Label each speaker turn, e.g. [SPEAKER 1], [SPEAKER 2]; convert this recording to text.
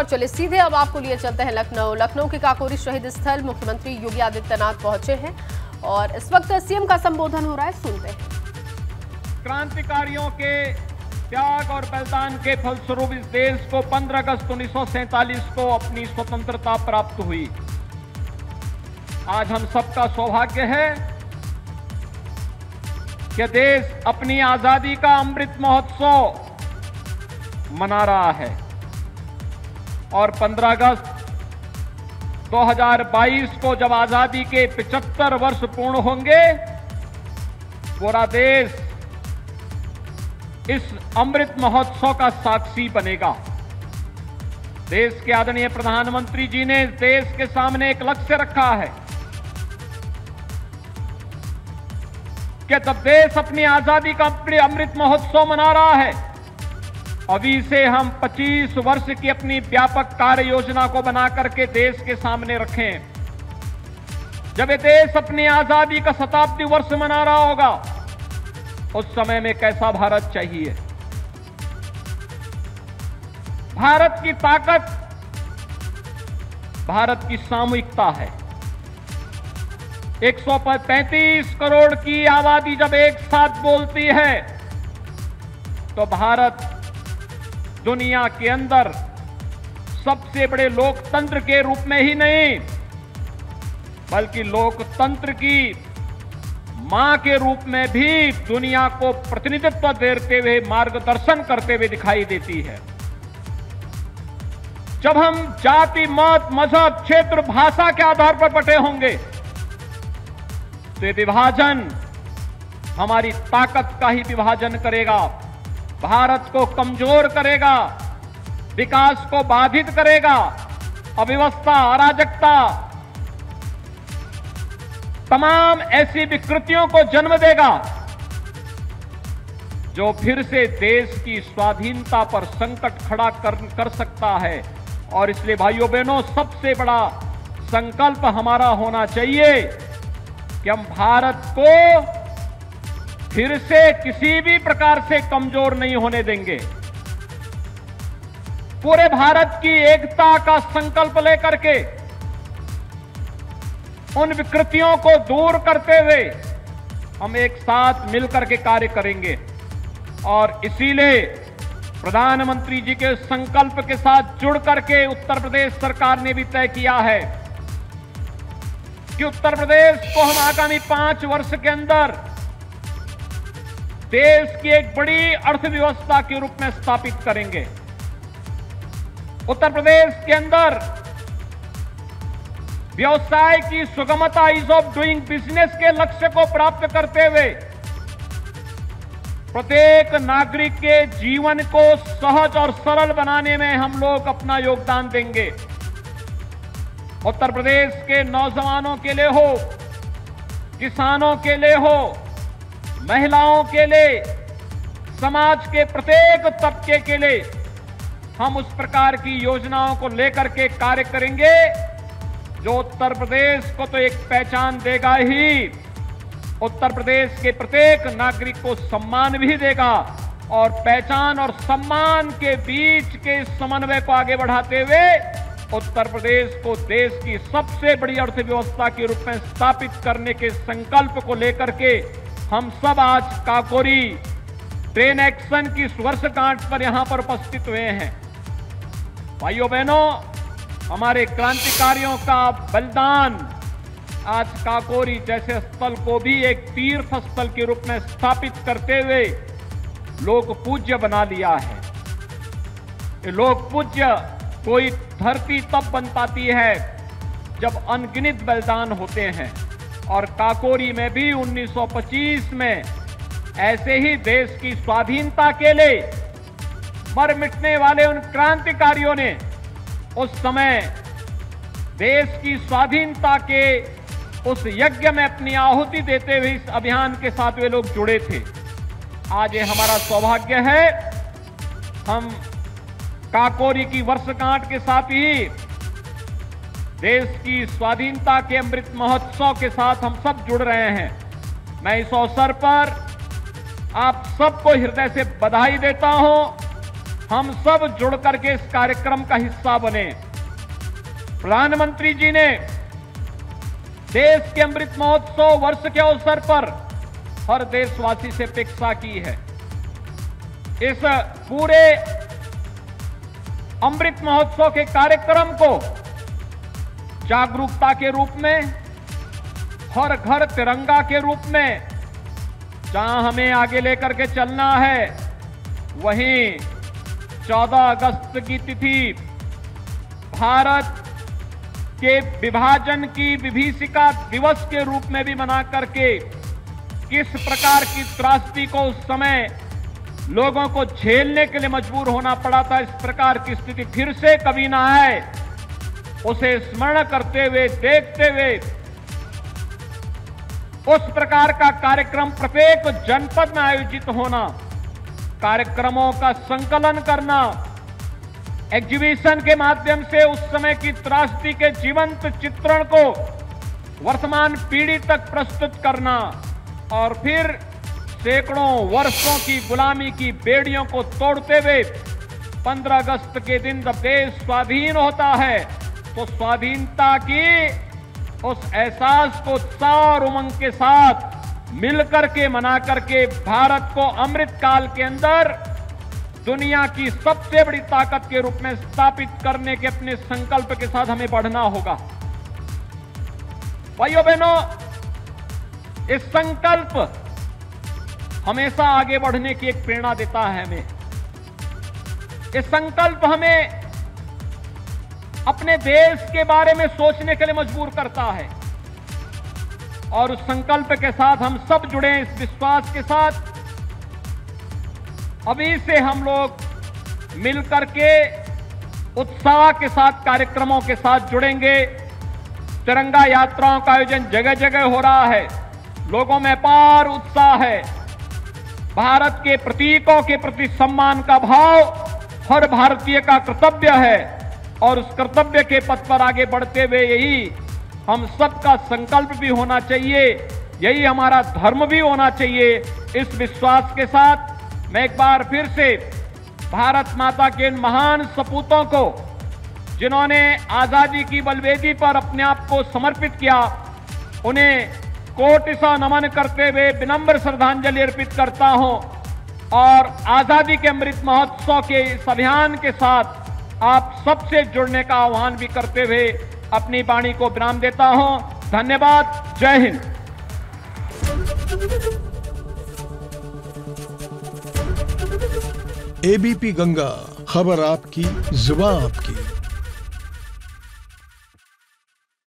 [SPEAKER 1] और चलिए सीधे अब आपको लिए चलते हैं लखनऊ के काकोरी शहीद स्थल। मुख्यमंत्री योगी आदित्यनाथ पहुंचे हैं और इस वक्त सीएम का संबोधन हो रहा है, सुनते हैं।
[SPEAKER 2] क्रांतिकारियों के त्याग और बलिदान के फलस्वरूप इस देश को 15 अगस्त 1947 को अपनी स्वतंत्रता प्राप्त हुई। आज हम सबका सौभाग्य है कि देश अपनी आजादी का अमृत महोत्सव मना रहा है और 15 अगस्त 2022 को जब आजादी के 75 वर्ष पूर्ण होंगे, पूरा देश इस अमृत महोत्सव का साक्षी बनेगा। देश के आदरणीय प्रधानमंत्री जी ने देश के सामने एक लक्ष्य रखा है कि जब देश अपनी आजादी का अमृत महोत्सव मना रहा है, अभी से हम 25 वर्ष की अपनी व्यापक कार्य योजना को बना करके देश के सामने रखें। जब ये देश अपनी आजादी का शताब्दी वर्ष मना रहा होगा, उस समय में कैसा भारत चाहिए। भारत की ताकत भारत की सामूहिकता है। 135 करोड़ की आबादी जब एक साथ बोलती है तो भारत दुनिया के अंदर सबसे बड़े लोकतंत्र के रूप में ही नहीं, बल्कि लोकतंत्र की मां के रूप में भी दुनिया को प्रतिनिधित्व देते हुए, मार्गदर्शन करते हुए दिखाई देती है। जब हम जाति, मत, मजहब, क्षेत्र, भाषा के आधार पर बटे होंगे तो ये विभाजन हमारी ताकत का ही विभाजन करेगा, भारत को कमजोर करेगा, विकास को बाधित करेगा, अव्यवस्था, अराजकता, तमाम ऐसी विकृतियों को जन्म देगा जो फिर से देश की स्वाधीनता पर संकट खड़ा कर सकता है। और इसलिए भाइयों बहनों, सबसे बड़ा संकल्प हमारा होना चाहिए कि हम भारत को फिर से किसी भी प्रकार से कमजोर नहीं होने देंगे। पूरे भारत की एकता का संकल्प लेकर के उन विकृतियों को दूर करते हुए हम एक साथ मिलकर के कार्य करेंगे। और इसीलिए प्रधानमंत्री जी के संकल्प के साथ जुड़ करके उत्तर प्रदेश सरकार ने भी तय किया है कि उत्तर प्रदेश को हम आगामी 5 वर्ष के अंदर देश की एक बड़ी अर्थव्यवस्था के रूप में स्थापित करेंगे। उत्तर प्रदेश के अंदर व्यवसाय की सुगमता, ईज ऑफ डूइंग बिजनेस के लक्ष्य को प्राप्त करते हुए प्रत्येक नागरिक के जीवन को सहज और सरल बनाने में हम लोग अपना योगदान देंगे। उत्तर प्रदेश के नौजवानों के लिए हो, किसानों के लिए हो, महिलाओं के लिए, समाज के प्रत्येक तबके के लिए हम उस प्रकार की योजनाओं को लेकर के कार्य करेंगे जो उत्तर प्रदेश को तो एक पहचान देगा ही, उत्तर प्रदेश के प्रत्येक नागरिक को सम्मान भी देगा। और पहचान और सम्मान के बीच के समन्वय को आगे बढ़ाते हुए उत्तर प्रदेश को देश की सबसे बड़ी अर्थव्यवस्था के रूप में स्थापित करने के संकल्प को लेकर के हम सब आज काकोरी ट्रेन एक्शन की वर्षगांठ पर यहां पर उपस्थित हुए हैं। भाइयों बहनों, हमारे क्रांतिकारियों का बलिदान आज काकोरी जैसे स्थल को भी एक तीर्थ स्थल के रूप में स्थापित करते हुए लोक पूज्य बना लिया है। ये लोक पूज्य कोई धरती तब बन पाती है जब अनगिनत बलिदान होते हैं। और काकोरी में भी 1925 में ऐसे ही देश की स्वाधीनता के लिए मर मिटने वाले उन क्रांतिकारियों ने उस समय देश की स्वाधीनता के उस यज्ञ में अपनी आहुति देते हुए इस अभियान के साथ वे लोग जुड़े थे। आज ये हमारा सौभाग्य है, हम काकोरी की वर्षगांठ के साथ ही देश की स्वाधीनता के अमृत महोत्सव के साथ हम सब जुड़ रहे हैं। मैं इस अवसर पर आप सबको हृदय से बधाई देता हूं। हम सब जुड़ करके इस कार्यक्रम का हिस्सा बने। प्रधानमंत्री जी ने देश के अमृत महोत्सव वर्ष के अवसर पर हर देशवासी से अपेक्षा की है, इस पूरे अमृत महोत्सव के कार्यक्रम को जागरूकता के रूप में, हर घर तिरंगा के रूप में, जहां हमें आगे लेकर के चलना है, वहीं 14 अगस्त की तिथि भारत के विभाजन की विभीषिका दिवस के रूप में भी मना करके किस प्रकार की त्रासदी को उस समय लोगों को झेलने के लिए मजबूर होना पड़ा था, इस प्रकार की स्थिति फिर से कभी ना आए, उसे स्मरण करते हुए, देखते हुए उस प्रकार का कार्यक्रम प्रत्येक जनपद में आयोजित होना, कार्यक्रमों का संकलन करना, एग्जीबिशन के माध्यम से उस समय की त्रासदी के जीवंत चित्रण को वर्तमान पीढ़ी तक प्रस्तुत करना और फिर सैकड़ों वर्षों की गुलामी की बेड़ियों को तोड़ते हुए 15 अगस्त के दिन जब देश स्वाधीन होता है तो स्वाधीनता की उस एहसास को उत्साह और उमंग के साथ मिलकर के मना करके भारत को अमृत काल के अंदर दुनिया की सबसे बड़ी ताकत के रूप में स्थापित करने के अपने संकल्प के साथ हमें बढ़ना होगा। भाइयों बहनों, इस संकल्प हमेशा आगे बढ़ने की एक प्रेरणा देता है हमें। ये संकल्प हमें अपने देश के बारे में सोचने के लिए मजबूर करता है और उस संकल्प के साथ हम सब जुड़े हैं, इस विश्वास के साथ अभी से हम लोग मिलकर के उत्साह के साथ कार्यक्रमों के साथ जुड़ेंगे। तिरंगा यात्राओं का आयोजन जगह जगह हो रहा है, लोगों में अपार उत्साह है। भारत के प्रतीकों के प्रति सम्मान का भाव हर भारतीय का कर्तव्य है और उस कर्तव्य के पथ पर आगे बढ़ते हुए यही हम सबका संकल्प भी होना चाहिए, यही हमारा धर्म भी होना चाहिए। इस विश्वास के साथ मैं एक बार फिर से भारत माता के इन महान सपूतों को, जिन्होंने आजादी की बलवेदी पर अपने आप को समर्पित किया, उन्हें कोटिसा नमन करते हुए विनम्र श्रद्धांजलि अर्पित करता हूं और आजादी के अमृत महोत्सव के इस अभियान के साथ आप सबसे जुड़ने का आह्वान भी करते हुए अपनी वाणी को विराम देता हूं। धन्यवाद। जय हिंद।
[SPEAKER 3] एबीपी गंगा, खबर आपकी, जुबान आपकी।